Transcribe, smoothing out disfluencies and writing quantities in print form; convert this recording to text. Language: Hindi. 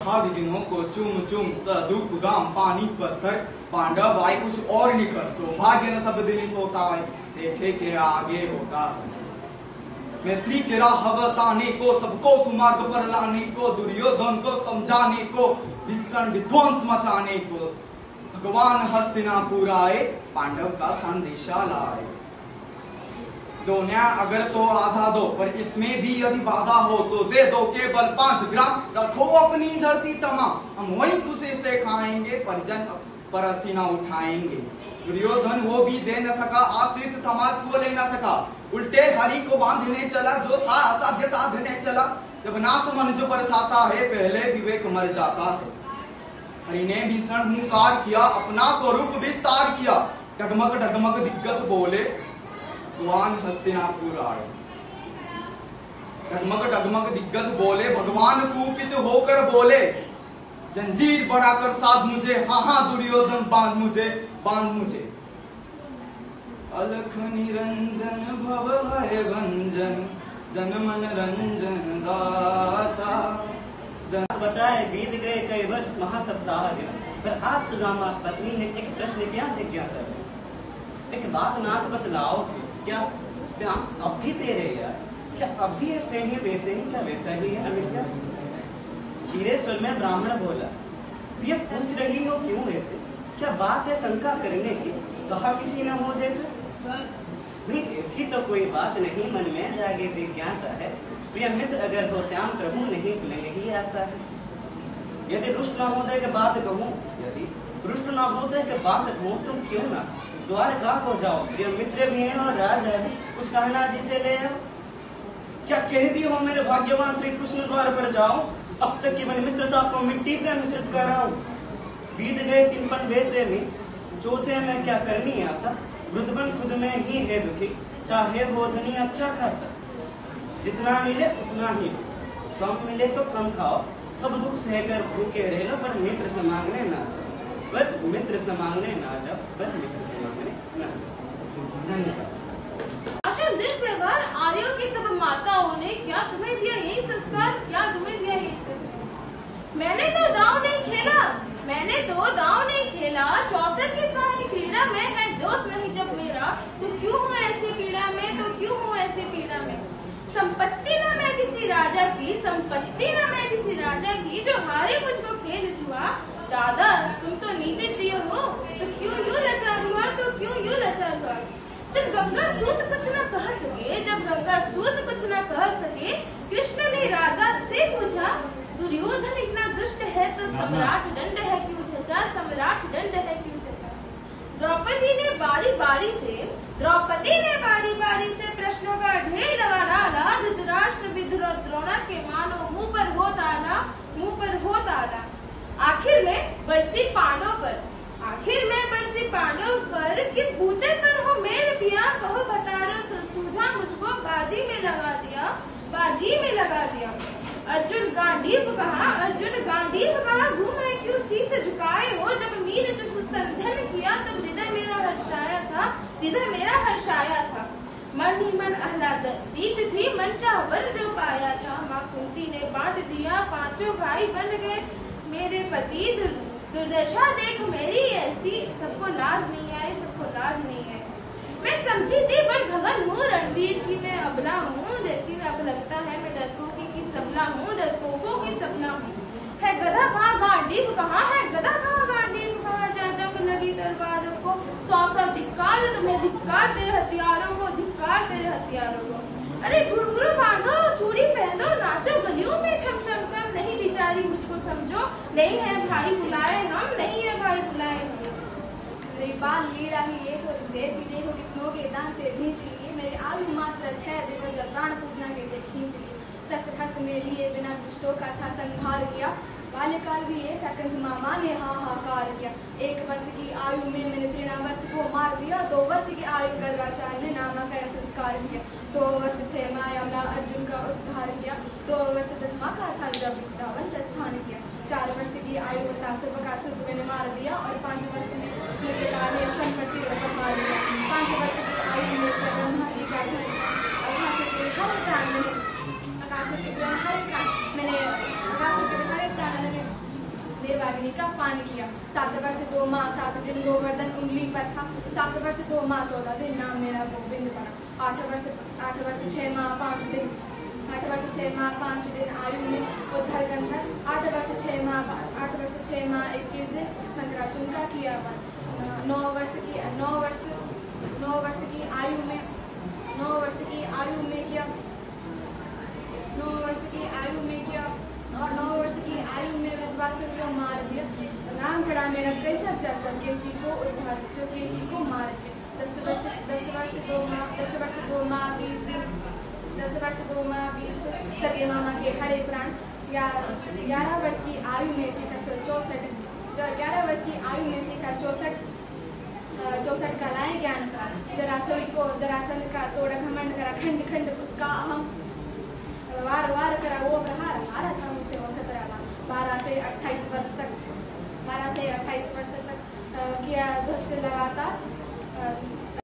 विघ्नों को चुम चुम सदुप गाम पानी पत्थर पांडव आए कुछ और निकल सौभाग्य न सब दिन सोता है देखे के आगे होता मैत्री के राह बताने को सबको सुमार्ग पर लाने को दुर्योधन को समझाने को भीषण विध्वंस मचाने को भगवान हस्तिनापुर आए पांडव का संदेशा लाए। दो न्याय अगर तो आधा दो पर इसमें भी यदि बाधा हो तो दे दो केवल 5 ग्राम रखो अपनी धरती तमाम हम वही खुशी से खाएंगे परिजन पर अस्थि न उठाएंगे। दुर्योधन वो भी दे न सका आशीष समाज को ले न सका उल्टे हरि को बांधने चला जो था असाध्य साधने चला। जब नाश मनुष्य पर छाता है पहले विवेक मर जाता है। हरि ने भीषण हुंकार किया अपना स्वरूप विस्तार किया डगमग दिग्गज बोले भगवान हस्तिनापुर आए। डगमग दिग्गज बोले भगवान कुपित होकर बोले जंजीर बढ़ाकर साध मुझे हाँ दुर्योधन बांध मुझे अलख निरंजन भव भय भंजन जन मन रंजन दाता बताए बीत गए कई वर्ष महासप्ताह दिवस पर आज सुदामा पत्नी ने एक प्रश्न किया जिज्ञासा एक बात नाथ बतलाओ क्या श्याम अब भी तेरे यार क्या अब भी ऐसे ही वैसे ही क्या वैसा ही है अविद्या। धीरे स्वर में ब्राह्मण बोला ये पूछ रही हो क्यों ऐसे क्या बात है शंका करने की कहा किसी न हो जैसे नहीं ऐसी तो कोई बात नहीं मन में जागे जिज्ञासा है प्रिय मित्र अगर हो श्याम प्रभु नहीं भूलेंगे ही ऐसा है। यदि रुष्ट न हो जाए कि बात कहूँ यदि रुष्ट न हो जाए कि बात कहूँ तुम क्यों ना द्वारका को जाओ प्रिय मित्र भी है और राजा है कुछ कहना जिसे ले आओ। क्या कह दी हो मेरे भाग्यवान श्री कृष्ण द्वार पर जाओ अब तक की मैंने मित्रता को मिट्टी पे मिश्रित कर रहा हूँ। बीत गए 3 वैसे में चौथे में क्या करनी आशा वृद्धगण खुद में ही है दुखी चाहे वो धनी अच्छा खासा जितना मिले उतना ही कम मिले तो कम खाओ सब दुख सहकर भूखे रह लो पर मित्र से मांगने ना जाओ पर मित्र से मांगने ना जाओ पर मित्र से मांगने ना जाओ। धन्यवाद। आशा दुर्व्यवहार आर्यों की सब माताओं ने क्या तुम्हें दिया यही संस्कार क्या तुम्हें दिया यही संस्कार। मैंने तो दांव नहीं खेला 64 की सारी क्रीड़ा में है दोष नहीं जब मेरा तो क्यों हूँ ऐसी पीड़ा में संपत्ति न मैं किसी राजा की जो हारे मुझको खेल जुआ। दादा तुम तो नीति प्रिय हो तो क्यों यूं लाचार हुआ। जब गंगा सूत कुछ न कह सके कृष्ण ने राजा से पूछा दुर्योधन इतना दुष्ट है तो सम्राट दंड है क्यों चचा। द्रौपदी ने बारी बारी से प्रश्नों का ढेर लगा डाला। धृतराष्ट्र विदुर और द्रोणा के मानो मुंह पर हो ताला। आखिर में बरसी पांडव पर किस बूते पर हो मेरे पिया कहो बतारो सूझा मुझको बाजी में लगा दिया। अर्जुन गांडीव कहा घूम है क्यों शीश झुकाए हो जब मीर जो सुसंधन किया तब हृदय मेरा हर्षाया था। मन ही मन आह्लादित थी मन चाह वर जो पाया था। माँ कुंती ने बांट दिया 5 भाई बन गए मेरे पति। दुर्दशा देख मेरी ऐसी सबको लाज नहीं आई। मैं समझी थी बड़ भगन हूँ रणवीर की मैं अबला हूँ लेकिन अब लगता है मैं डरपोकों की सबला हूँ। है गधा कहाँ गांडीव कहाँ जा जब लगी तलवारों को 100 धिक्कार तुम्हें धिक्कार तेरे हथियारों को। अरे घुंघरू बांधो चूड़ी पहनो नाचो गलियों में छम नहीं बिचारी मुझको समझो नहीं है भाई बुलाए हम। बाल लीला ही ये सो देसी देखो कितनों के दांत भींच लिए मेरे आयु मात्र 6 दिवस जब प्राण पूजना के लिए खींच लिए शस्त्र हस्त में लिए बिना दुष्टों का था संहार किया। बाल्यकाल भी ये सकंस मामा ने हाहाकार किया। 1 वर्ष की आयु में मैंने प्रेणावर्त को मार दिया। 2 वर्ष की आयु गर्गाचार्य ने नामकरण संस्कार किया। 2 वर्ष 6 माह यमला अर्जुन का उद्धार किया। 2 वर्ष 10 माह का था जब वृंदावन प्रस्थान किया। 4 वर्ष की आयु बकासुर को मैंने मार दिया और 5 वर्ष में मेरे पिता ने फनपट्टी पर मार दिया। 5 वर्ष की आयु में ब्रह्मा जी का घर आकाश के हर प्राण मैंने देवाग्नि का पान किया। 7 वर्ष 2 माह 7 दिन गोवर्धन उंगली पर था। 7 वर्ष 2 माह 14 दिन नाम मेरा गोविंद पड़ा। 8 वर्ष 6 माह 5 दिन 8 वर्ष 6 माह 5 दिन आयु में उद्धर गंधर। 8 वर्ष 6 माह 21 दिन शंकराचूर्ण का किया वन। 9 वर्ष की आयु में 9 वर्ष की आयु में किया 9 वर्ष की आयु में किया और 9 वर्ष की आयु में वृषभासुर को मार दिया। नाम पड़ा मेरा कैसा जब जब केसी को उद्धार जो केसी को मार दिया। 10 वर्ष 2 माह 20 दिन 10 वर्ष 2 माह 20 दिन सगे मामा के हरे प्राण। 11 वर्ष की आयु में सीखा 64 11 वर्ष की आयु में सीखा 64 कलाएं ज्ञान का। जरासंध का तोड़ा घमंड करा खंड खंड उसका अहम। वार वार करा वो प्रहार हारा था मुझसे वो 17 12 से 28 वर्ष तक किया धष्ट लगातार।